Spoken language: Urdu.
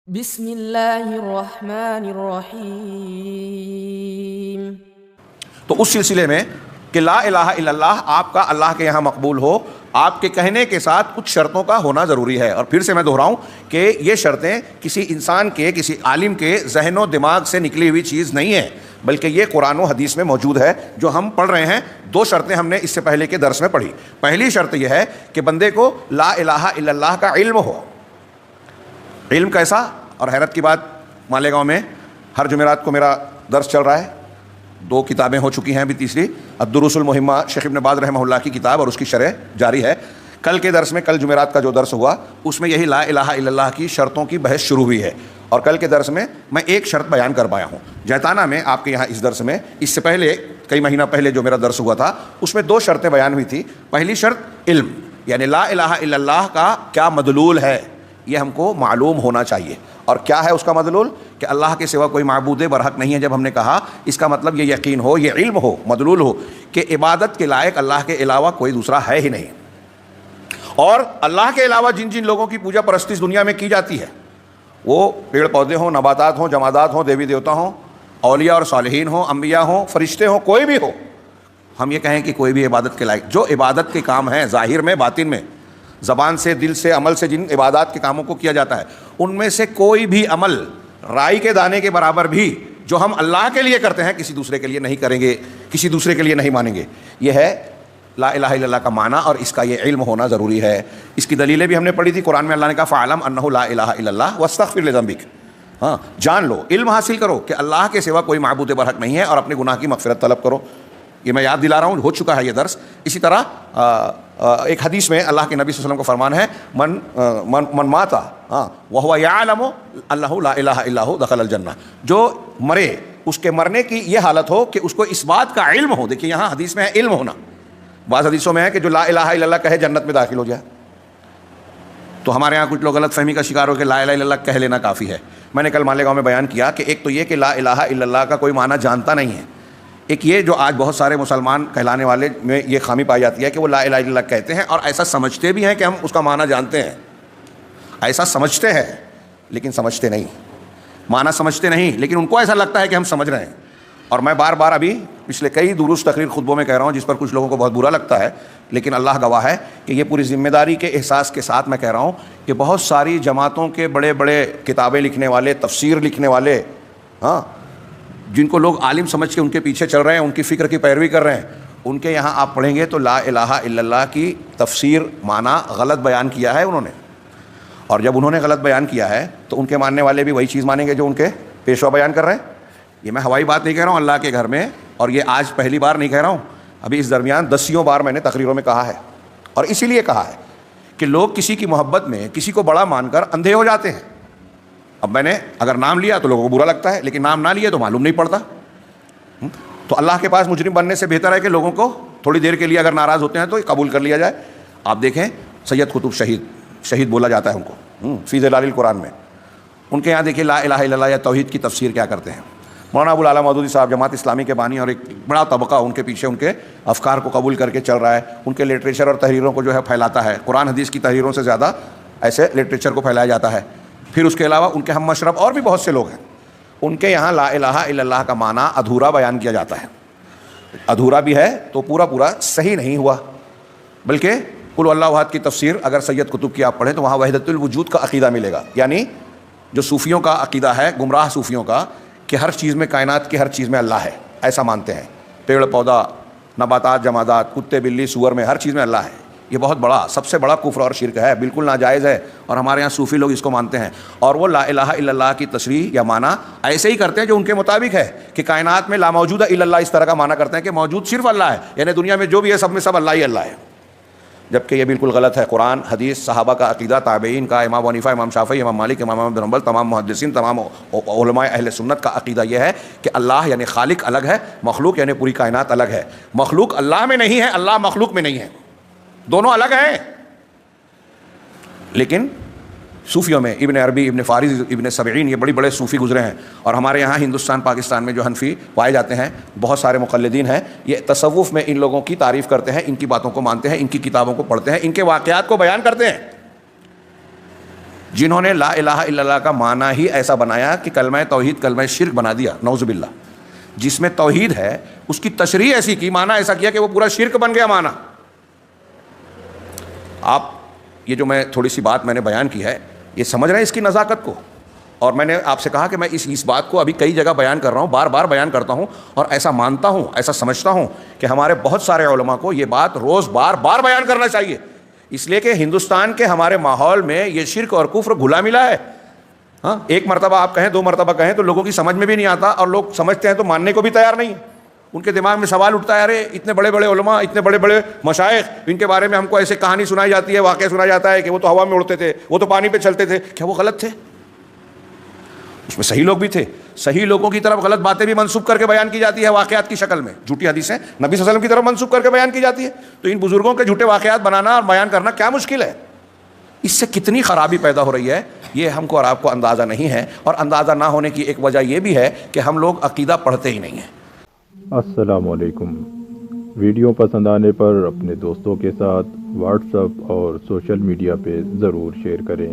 بسم اللہ الرحمن الرحیم۔ تو اس سلسلے میں کہ لا الہ الا اللہ آپ کا اللہ کے یہاں مقبول ہو، آپ کے کہنے کے ساتھ کچھ شرطوں کا ہونا ضروری ہے۔ اور پھر سے میں دہراؤں کہ یہ شرطیں کسی انسان کے، کسی عالم کے ذہن و دماغ سے نکلی ہوئی چیز نہیں ہے، بلکہ یہ قرآن و حدیث میں موجود ہے جو ہم پڑھ رہے ہیں۔ دو شرطیں ہم نے اس سے پہلے کے درس میں پڑھی۔ پہلی شرط یہ ہے کہ بندے کو لا الہ الا اللہ کا علم ہو۔ علم کیسا؟ اور حیرت کی بات، مالیگاؤں میں ہر جمعرات کو میرا درس چل رہا ہے، 2 کتابیں ہو چکی ہیں، ابھی تیسری الدروس المہمہ شیخ ابن باز رحمہ اللہ کی کتاب اور اس کی شرح جاری ہے۔ کل کے درس میں، کل جمعرات کا جو درس ہوا اس میں یہی لا الہ الا اللہ کی شرطوں کی بحث شروع ہوئی ہے، اور کل کے درس میں میں ایک شرط بیان کر پایا ہوں۔ جیتانا میں آپ کے یہاں اس درس میں، اس سے پہلے کئی مہینہ پہلے جو میرا درس ہوا تھا اس میں 2 شرطیں بیان ہوئی تھی۔ پہلی شرط علم، یعنی لا الہ الا اللہ کا کیا مدلول ہے یہ ہم کو معلوم ہونا چاہیے۔ اور کیا ہے اس کا مدلول؟ کہ اللہ کے سوا کوئی معبود برحق نہیں ہے۔ جب ہم نے کہا اس کا مطلب یہ یقین ہو، یہ علم ہو، مدلول ہو کہ عبادت کے لائق اللہ کے علاوہ کوئی دوسرا ہے ہی نہیں، اور اللہ کے علاوہ جن جن لوگوں کی پوجا پرستی دنیا میں کی جاتی ہے، وہ پیڑ پودے ہوں، نباتات ہوں، جمادات ہوں، دیوی دیوتا ہوں، اولیاء اور صالحین ہوں، انبیاء ہوں، فرشتے ہوں، کوئی بھی ہو، ہم یہ کہیں کہ کوئی بھی عبادت کے لائق، جو عبادت کے کام ہیں ظاہر میں، باطن میں، زبان سے، دل سے، عمل سے، جن عبادات کے کاموں کو کیا جاتا ہے، ان میں سے کوئی بھی عمل رائی کے دانے کے برابر بھی جو ہم اللہ کے لیے کرتے ہیں کسی دوسرے کے لیے نہیں کریں گے، کسی دوسرے کے لیے نہیں مانیں گے۔ یہ ہے لا الہ الا اللہ کا معنی، اور اس کا یہ علم ہونا ضروری ہے۔ اس کی دلیلیں بھی ہم نے پڑھی تھی۔ قرآن میں اللہ نے کہا فَاعْلَمْ أَنَّهُ لَا إِلَٰهَ إِلَّا اللَّهُ وَاسْتَغْفِرْ لِذَنبِكَ، ہاں جان لو، علم حاصل کرو کہ اللہ کے سوا کوئی معبود برحق نہیں ہے، اور اپنے گناہ کی مغفرت طلب کرو۔ یہ میں یاد دلا رہا ہوں، ہو چکا ہے یہ درس۔ اسی طرح ایک حدیث میں اللہ کے نبی صلی اللہ علیہ وسلم کا فرمان ہے من مات وهو يعلم انه لا الہ الا هو دخل الجنہ، جو مرے اس کے مرنے کی یہ حالت ہو کہ اس کو اس بات کا علم ہو۔ دیکھیے یہاں حدیث میں ہے علم ہونا، بعض حدیثوں میں ہے کہ جو لا الہ الا اللہ کہے جنت میں داخل ہو جائے۔ تو ہمارے یہاں کچھ لوگ غلط فہمی کا شکار ہو کہ لا الہ الا اللہ کہہ لینا کافی ہے۔ میں نے کل مالیگاؤں میں بیان کیا کہ ایک تو یہ کہ لا الہ الا اللہ کا کوئی معنی جانتا نہیں ہے، ایک یہ جو آج بہت سارے مسلمان کہلانے والے میں یہ خامی پائی جاتی ہے کہ وہ لا الہ الا اللہ کہتے ہیں اور ایسا سمجھتے بھی ہیں کہ ہم اس کا معنی جانتے ہیں، ایسا سمجھتے ہیں لیکن سمجھتے نہیں، معنی سمجھتے نہیں، لیکن ان کو ایسا لگتا ہے کہ ہم سمجھ رہے ہیں۔ اور میں بار بار ابھی پچھلے کئی دروس تقریر خطبوں میں کہہ رہا ہوں، جس پر کچھ لوگوں کو بہت برا لگتا ہے، لیکن اللہ گواہ ہے کہ یہ پوری ذمہ داری کے احساس کے ساتھ میں کہہ رہا ہوں کہ بہت ساری جماعتوں کے بڑے بڑے کتابیں لکھنے والے، تفسیر لکھنے والے، ہاں جن کو لوگ عالم سمجھ کے ان کے پیچھے چل رہے ہیں، ان کی فکر کی پیروی کر رہے ہیں، ان کے یہاں آپ پڑھیں گے تو لا الہ الا اللہ کی تفسیر معنی غلط بیان کیا ہے انہوں نے۔ اور جب انہوں نے غلط بیان کیا ہے تو ان کے ماننے والے بھی وہی چیز مانیں گے جو ان کے پیشوا بیان کر رہے ہیں۔ یہ میں ہوائی بات نہیں کہہ رہا ہوں، اللہ کے گھر میں، اور یہ آج پہلی بار نہیں کہہ رہا ہوں، ابھی اس درمیان 10 بار میں نے تقریروں میں کہا ہے، اور اسی لیے کہا ہے کہ لوگ کسی کی محبت میں کسی کو بڑا مان کر اندھے ہو جاتے ہیں۔ اب میں نے اگر نام لیا تو لوگوں کو برا لگتا ہے، لیکن نام نہ لیے تو معلوم نہیں پڑتا۔ تو اللہ کے پاس مجرم بننے سے بہتر ہے کہ لوگوں کو تھوڑی دیر کے لیے اگر ناراض ہوتے ہیں تو قبول کر لیا جائے۔ آپ دیکھیں سید قطب شہید بولا جاتا ہے ان کو فی ظلال القرآن میں، ان کے یہاں دیکھیے لا الہ الا اللہ یا توحید کی تفسیر کیا کرتے ہیں۔ مولانا ابو العلا مودودی صاحب جماعت اسلامی کے بانی، اور ایک بڑا طبقہ ان کے پیچھے ان کے افکار کو قبول کر کے چل رہا ہے، ان کے لٹریچر اور تحریروں کو جو ہے پھیلاتا ہے، قرآن حدیث کی تحریروں سے زیادہ ایسے لٹریچر کو پھیلایا جاتا ہے۔ پھر اس کے علاوہ ان کے ہم مشرب اور بھی بہت سے لوگ ہیں، ان کے یہاں لا الہ الا اللہ کا معنی ادھورا بیان کیا جاتا ہے۔ ادھورا بھی ہے تو پورا صحیح نہیں ہوا، بلکہ قل اللہ احد کی تفسیر اگر سید قطب کی آپ پڑھیں تو وہاں وحدت الوجود کا عقیدہ ملے گا، یعنی جو صوفیوں کا عقیدہ ہے، گمراہ صوفیوں کا، کہ ہر چیز میں، کائنات کی ہر چیز میں اللہ ہے، ایسا مانتے ہیں، پیڑ پودا، نباتات، جمادات، کتے بلی سور میں ہر چیز میں اللہ ہے۔ یہ بہت بڑا، سب سے بڑا کفر اور شرک ہے، بالکل ناجائز ہے، اور ہمارے یہاں صوفی لوگ اس کو مانتے ہیں، اور وہ لا الہ الا اللہ کی تشریح یا معنی ایسے ہی کرتے ہیں جو ان کے مطابق ہے، کہ کائنات میں لا موجود الا اللہ، اس طرح کا معنی کرتے ہیں کہ موجود صرف اللہ ہے، یعنی دنیا میں جو بھی ہے سب میں سب اللہ ہی اللہ ہے، جبکہ یہ بالکل غلط ہے۔ قرآن، حدیث، صحابہ کا عقیدہ، تابعین کا، امام حنیفہ، امام شافعی، امام مالک، امام احمد بن حنبل، تمام محدثین، تمام علماء اہل سنت کا عقیدہ یہ ہے کہ اللہ یعنی خالق الگ ہے، مخلوق یعنی پوری کائنات الگ ہے۔ مخلوق اللہ میں نہیں ہے، اللہ مخلوق میں نہیں ہے، دونوں الگ ہیں۔ لیکن صوفیوں میں ابن عربی، ابن فارض، ابن سبعین، یہ بڑے بڑے صوفی گزرے ہیں، اور ہمارے یہاں ہندوستان پاکستان میں جو حنفی پائے جاتے ہیں بہت سارے مقلدین ہیں، یہ تصوف میں ان لوگوں کی تعریف کرتے ہیں، ان کی باتوں کو مانتے ہیں، ان کی کتابوں کو پڑھتے ہیں، ان کے واقعات کو بیان کرتے ہیں۔ جنہوں نے لا الہ الا اللہ کا معنی ہی ایسا بنایا کہ کلمہ توحید کلمہ شرک بنا دیا، نعوذ باللہ. جس میں توحید ہے اس کی تشریح ایسی کی، معنی ایسا کیا کہ وہ پورا شرک بن گیا معنی. آپ یہ جو میں تھوڑی سی بات میں نے بیان کی ہے، یہ سمجھ رہے ہیں اس کی نزاکت کو؟ اور میں نے آپ سے کہا کہ میں اس بات کو ابھی کئی جگہ بیان کر رہا ہوں، بار بار بیان کرتا ہوں، اور ایسا مانتا ہوں، ایسا سمجھتا ہوں کہ ہمارے بہت سارے علماء کو یہ بات روز بار بار بیان کرنا چاہیے، اس لیے کہ ہندوستان کے ہمارے ماحول میں یہ شرک اور کفر گھلا ملا ہے. ہاں، ایک مرتبہ آپ کہیں، دو مرتبہ کہیں تو لوگوں کی سمجھ میں بھی نہیں آتا، اور لوگ سمجھتے ہیں تو ماننے کو بھی تیار نہیں ہیں. ان کے دماغ میں سوال اٹھتا ہے، ارے اتنے بڑے بڑے علماء، اتنے بڑے بڑے مشائخ، ان کے بارے میں ہم کو ایسے کہانی سنائی جاتی ہے، واقعہ سنا جاتا ہے کہ وہ تو ہوا میں اڑتے تھے، وہ تو پانی پہ چلتے تھے. کیا وہ غلط تھے؟ اس میں صحیح لوگ بھی تھے. صحیح لوگوں کی طرف غلط باتیں بھی منسوب کر کے بیان کی جاتی ہے واقعات کی شکل میں، جھوٹی حدیثیں نبی صلی اللہ علیہ وسلم کی طرف منسوب کر کے بیان کی جاتی ہے. تو ان بزرگوں کے جھوٹے واقعات بنانا اور بیان کرنا کیا مشکل ہے؟ اس سے کتنی خرابی پیدا ہو رہی ہے یہ ہم کو اور آپ کو اندازہ نہیں ہے. اور اندازہ نہ ہونے کی ایک وجہ یہ بھی ہے کہ ہم لوگ عقیدہ پڑھتے ہی نہیں ہیں. السلام علیکم. ویڈیو پسند آنے پر اپنے دوستوں کے ساتھ واٹس ایپ اور سوشل میڈیا پہ ضرور شیئر کریں.